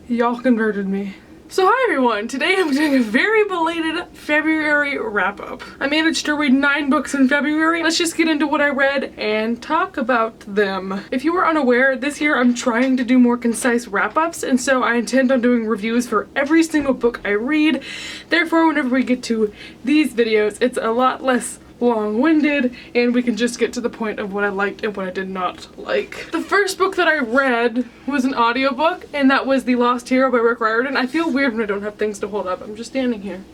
Y'all converted me. So hi everyone, today I'm doing a very belated February wrap-up. I managed to read 9 books in February. Let's just get into what I read and talk about them. If you were unaware, this year I'm trying to do more concise wrap-ups, and so I intend on doing reviews for every single book I read. Therefore, whenever we get to these videos, it's a lot less long-winded and we can just get to the point of what I liked and what I did not like. The first book that I read was an audiobook, and that was The Lost Hero by Rick Riordan. I feel weird when I don't have things to hold up. I'm just standing here.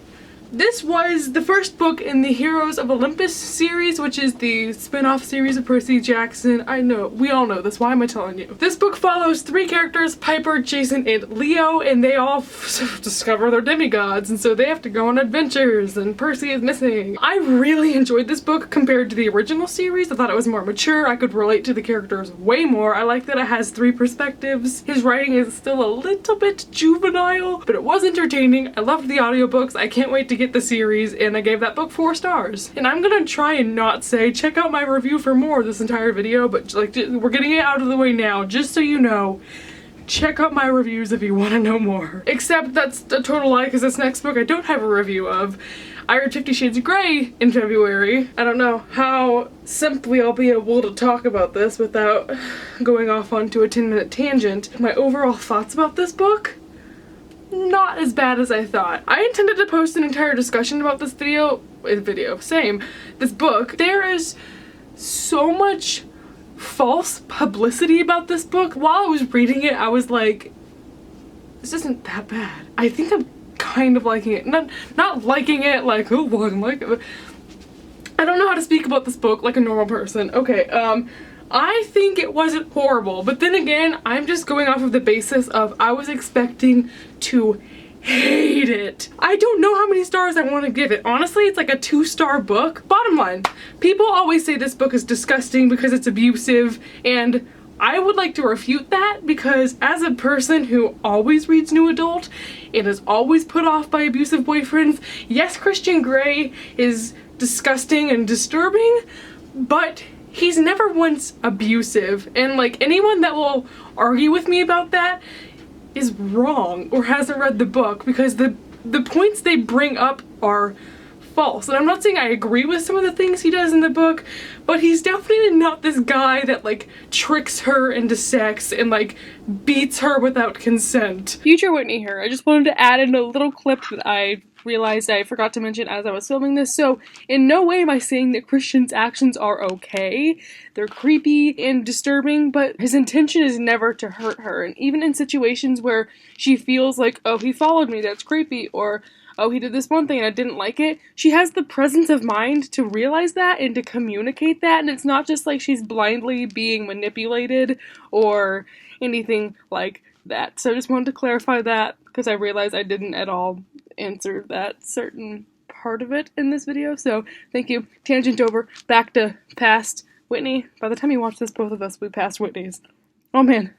This was the first book in the Heroes of Olympus series, which is the spin-off series of Percy Jackson. I know, we all know this, why am I telling you? This book follows 3 characters, Piper, Jason, and Leo, and they all discover they're demigods, and so they have to go on adventures, and Percy is missing. I really enjoyed this book compared to the original series. I thought it was more mature, I could relate to the characters way more. I like that it has 3 perspectives. His writing is still a little bit juvenile, but it was entertaining. I loved the audiobooks. I can't wait to get the series, and I gave that book 4 stars. And I'm gonna try and not say check out my review for more this entire video, but like we're getting it out of the way now, just so you know. Check out my reviews if you want to know more. Except that's a total lie, because this next book I don't have a review of. I read 50 Shades of Grey in February. I don't know how simply I'll be able to talk about this without going off onto a 10-minute tangent. My overall thoughts about this book? Not as bad as I thought. I intended to post an entire discussion about this this book. There is so much false publicity about this book. While I was reading it, I was like, this isn't that bad. I think I'm kind of liking it. Not liking it like, oh, well, I don't like it, but I don't know how to speak about this book like a normal person. Okay, I think it wasn't horrible, but then again, I'm just going off of the basis of I was expecting to hate it. I don't know how many stars I want to give it. Honestly, it's like a 2-star book. Bottom line, people always say this book is disgusting because it's abusive, and I would like to refute that, because as a person who always reads new adult and is always put off by abusive boyfriends, yes, Christian Grey is disgusting and disturbing, but he's never once abusive, and like anyone that will argue with me about that is wrong or hasn't read the book, because the points they bring up are false. And I'm not saying I agree with some of the things he does in the book, but he's definitely not this guy that like tricks her into sex and like beats her without consent. Future Whitney here. I just wanted to add in a little clip that I realized I forgot to mention as I was filming this. So in no way am I saying that Christian's actions are okay. They're creepy and disturbing, but his intention is never to hurt her. And even in situations where she feels like, oh, he followed me, that's creepy, or oh, he did this one thing and I didn't like it, she has the presence of mind to realize that and to communicate that, and it's not just like she's blindly being manipulated or anything like that. So I just wanted to clarify that, because I realized I didn't at all answer that certain part of it in this video. So thank you. Tangent over. Back to past Whitney. By the time you watch this, both of us will be past Whitney's. Oh man.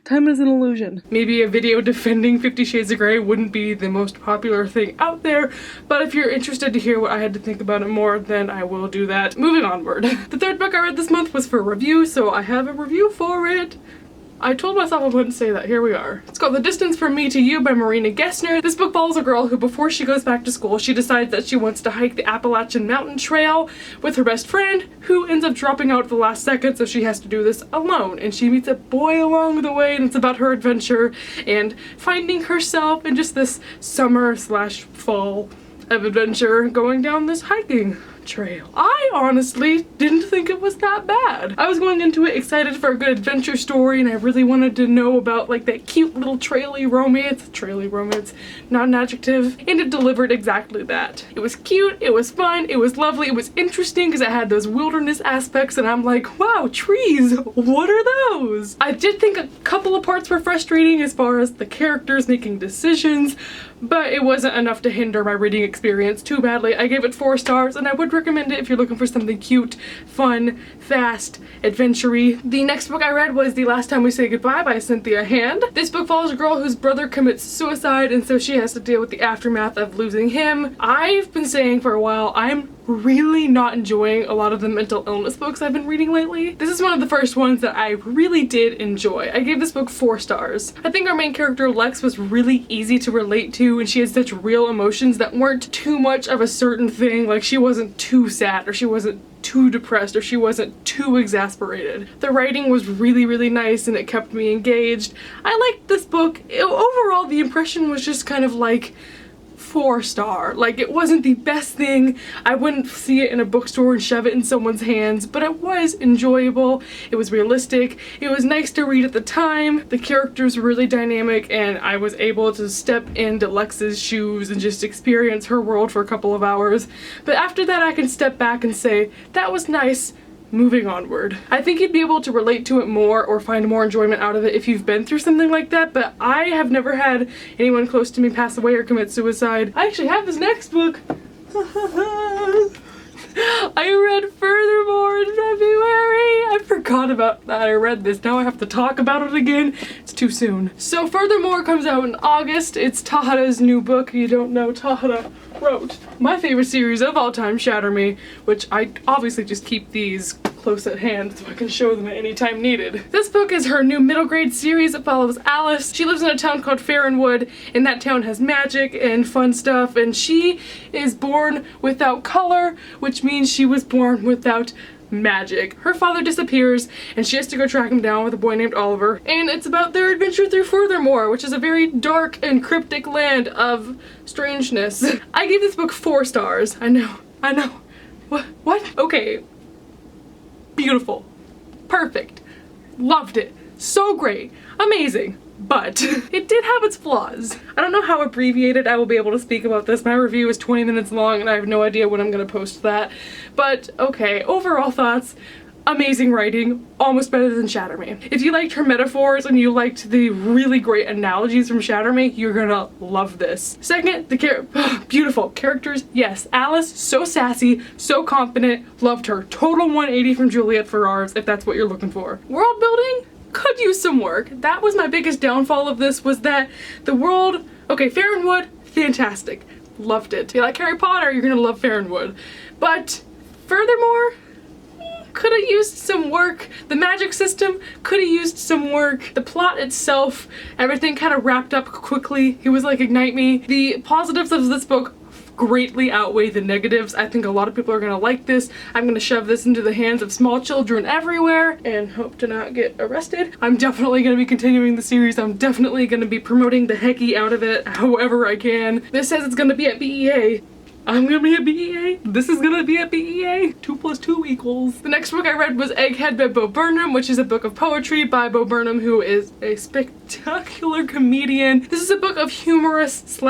Time is an illusion. Maybe a video defending 50 Shades of Grey wouldn't be the most popular thing out there, but if you're interested to hear what I had to think about it more, then I will do that. Moving onward. The third book I read this month was for review, so I have a review for it. I told myself I wouldn't say that. Here we are. It's called The Distance From Me to You by Marina Gessner. This book follows a girl who, before she goes back to school, she decides that she wants to hike the Appalachian Mountain Trail with her best friend, who ends up dropping out at the last second, so she has to do this alone. And she meets a boy along the way, and it's about her adventure and finding herself in just this summer/fall of adventure going down this hiking trail. I honestly didn't think it was that bad. I was going into it excited for a good adventure story, and I really wanted to know about like that cute little traily romance, not an adjective, and it delivered exactly that. It was cute, it was fun, it was lovely, it was interesting because it had those wilderness aspects, and I'm like, wow, trees, what are those? I did think a couple of parts were frustrating as far as the characters making decisions, but it wasn't enough to hinder my reading experience too badly. I gave it 4 stars, and I would recommend it if you're looking for something cute, fun, fast, adventure-y. The next book I read was The Last Time We Say Goodbye by Cynthia Hand. This book follows a girl whose brother commits suicide, and so she has to deal with the aftermath of losing him. I've been saying for a while, I'm really not enjoying a lot of the mental illness books I've been reading lately. This is one of the first ones that I really did enjoy. I gave this book 4 stars. I think our main character Lex was really easy to relate to, and she had such real emotions that weren't too much of a certain thing. Like, she wasn't too sad, or she wasn't too depressed, or she wasn't too exasperated. The writing was really, really nice and it kept me engaged. I liked this book. Overall, the impression was just kind of like 4-star. Like, it wasn't the best thing. I wouldn't see it in a bookstore and shove it in someone's hands, but it was enjoyable. It was realistic. It was nice to read at the time. The characters were really dynamic, and I was able to step into Lex's shoes and just experience her world for a couple of hours. But after that, I can step back and say, that was nice. Moving onward. I think you'd be able to relate to it more or find more enjoyment out of it if you've been through something like that, but I have never had anyone close to me pass away or commit suicide. I actually have this next book. I read Furthermore in February. I forgot about that. I read this. Now I have to talk about it again. It's too soon. So Furthermore comes out in August. It's Tahada's new book. You don't know, Tahada wrote my favorite series of all time, Shatter Me, which I obviously just keep these close at hand so I can show them at any time needed. This book is her new middle grade series. It follows Alice. She lives in a town called Farronwood, and that town has magic and fun stuff, and she is born without color, which means she was born without magic. Her father disappears and she has to go track him down with a boy named Oliver, and it's about their adventure through Furthermore, which is a very dark and cryptic land of strangeness. I gave this book 4 stars. I know. What? Okay. Beautiful. Perfect. Loved it. So great. Amazing. But it did have its flaws. I don't know how abbreviated I will be able to speak about this. My review is 20 minutes long and I have no idea when I'm gonna post that. But okay, overall thoughts. Amazing writing, almost better than Shatter Me. If you liked her metaphors and you liked the really great analogies from Shatter Me, you're gonna love this. Second, beautiful characters. Yes, Alice, so sassy, so confident, loved her. Total 180 from Juliet Ferrars, if that's what you're looking for. World building? Could use some work. That was my biggest downfall of this, was that the world, okay, Farronwood, fantastic. Loved it. If you like Harry Potter, you're gonna love Farronwood. But Furthermore, could have used some work. The magic system could have used some work. The plot itself, everything kind of wrapped up quickly. It was like Ignite Me. The positives of this book greatly outweigh the negatives. I think a lot of people are gonna like this. I'm gonna shove this into the hands of small children everywhere and hope to not get arrested. I'm definitely gonna be continuing the series. I'm definitely gonna be promoting the hecky out of it however I can. This says it's gonna be at BEA. I'm gonna be at BEA. This is gonna be at BEA. 2 + 2 equals. The next book I read was Egghead by Bo Burnham, which is a book of poetry by Bo Burnham, who is a spectacular comedian. This is a book of humorous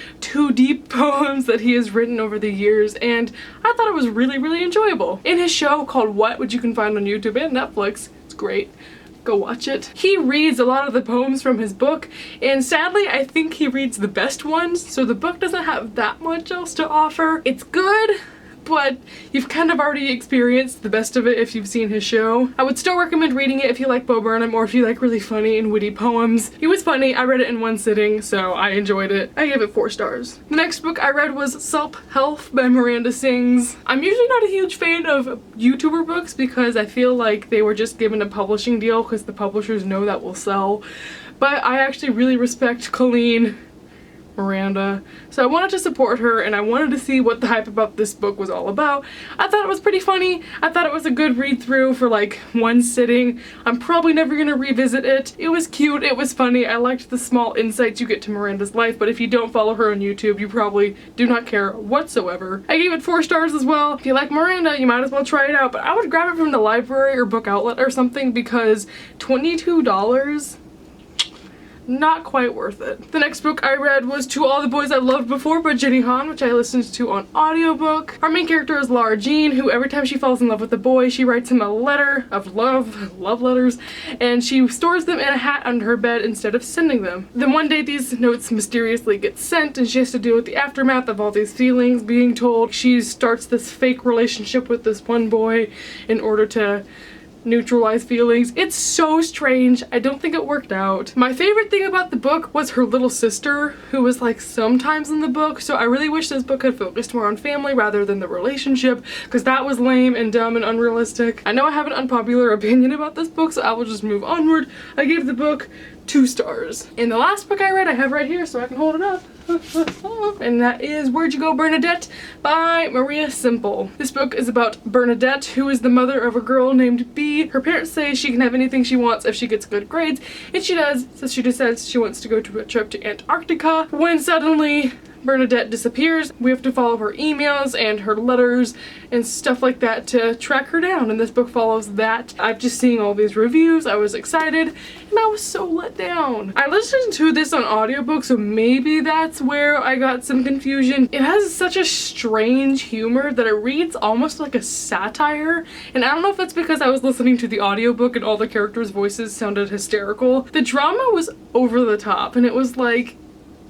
/ too deep poems that he has written over the years, and I thought it was really, really enjoyable. In his show called What, which you can find on YouTube and Netflix, it's great. Go watch it. He reads a lot of the poems from his book, and sadly I think he reads the best ones, so the book doesn't have that much else to offer. It's good, but you've kind of already experienced the best of it if you've seen his show. I would still recommend reading it if you like Bo Burnham or if you like really funny and witty poems. He was funny. I read it in one sitting, so I enjoyed it. I gave it 4 stars. The next book I read was Self Health by Miranda Sings. I'm usually not a huge fan of YouTuber books because I feel like they were just given a publishing deal because the publishers know that will sell, but I actually really respect Colleen Miranda, so I wanted to support her and I wanted to see what the hype about this book was all about. I thought it was pretty funny. I thought it was a good read through for like one sitting. I'm probably never gonna revisit it. It was cute, it was funny. I liked the small insights you get to Miranda's life, but if you don't follow her on YouTube, you probably do not care whatsoever. I gave it 4 stars as well. If you like Miranda, you might as well try it out, but I would grab it from the library or book outlet or something because $22? Not quite worth it. The next book I read was To All the Boys I Loved Before by Jenny Han, which I listened to on audiobook. Our main character is Laura Jean, who every time she falls in love with a boy, she writes him a letter of love letters, and she stores them in a hat under her bed instead of sending them. Then one day these notes mysteriously get sent and she has to deal with the aftermath of all these feelings being told. She starts this fake relationship with this one boy in order to neutralize feelings. It's so strange. I don't think it worked out. My favorite thing about the book was her little sister, who was like sometimes in the book, so I really wish this book had focused more on family rather than the relationship, because that was lame and dumb and unrealistic. I know I have an unpopular opinion about this book, so I will just move onward. I gave the book 2 stars. And the last book I read, I have right here so I can hold it up. And that is Where'd You Go, Bernadette by Maria Simple. This book is about Bernadette, who is the mother of a girl named Bee. Her parents say she can have anything she wants if she gets good grades, and she does, so she decides she wants to go to a trip to Antarctica, when suddenly Bernadette disappears. We have to follow her emails and her letters and stuff like that to track her down, and this book follows that. I've just seen all these reviews, I was excited, and I was so let down. I listened to this on audiobook, so maybe that's where I got some confusion. It has such a strange humor that it reads almost like a satire, and I don't know if it's because I was listening to the audiobook and all the characters' voices sounded hysterical. The drama was over the top, and it was like,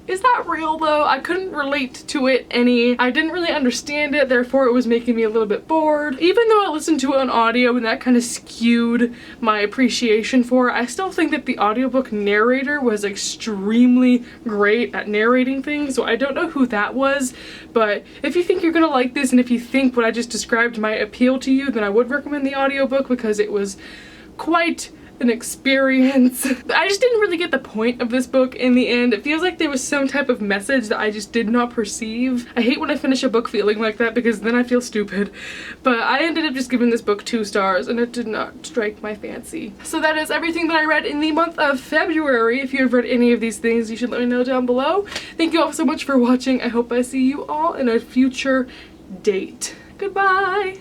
is that real though? I couldn't relate to it any. I didn't really understand it, therefore it was making me a little bit bored. Even though I listened to it on audio and that kind of skewed my appreciation for it, I still think that the audiobook narrator was extremely great at narrating things, so I don't know who that was, but if you think you're gonna like this and if you think what I just described might appeal to you, then I would recommend the audiobook because it was quite an experience. I just didn't really get the point of this book in the end. It feels like there was some type of message that I just did not perceive. I hate when I finish a book feeling like that because then I feel stupid. But I ended up just giving this book 2 stars and it did not strike my fancy. So that is everything that I read in the month of February. If you have read any of these things, you should let me know down below. Thank you all so much for watching. I hope I see you all in a future date. Goodbye!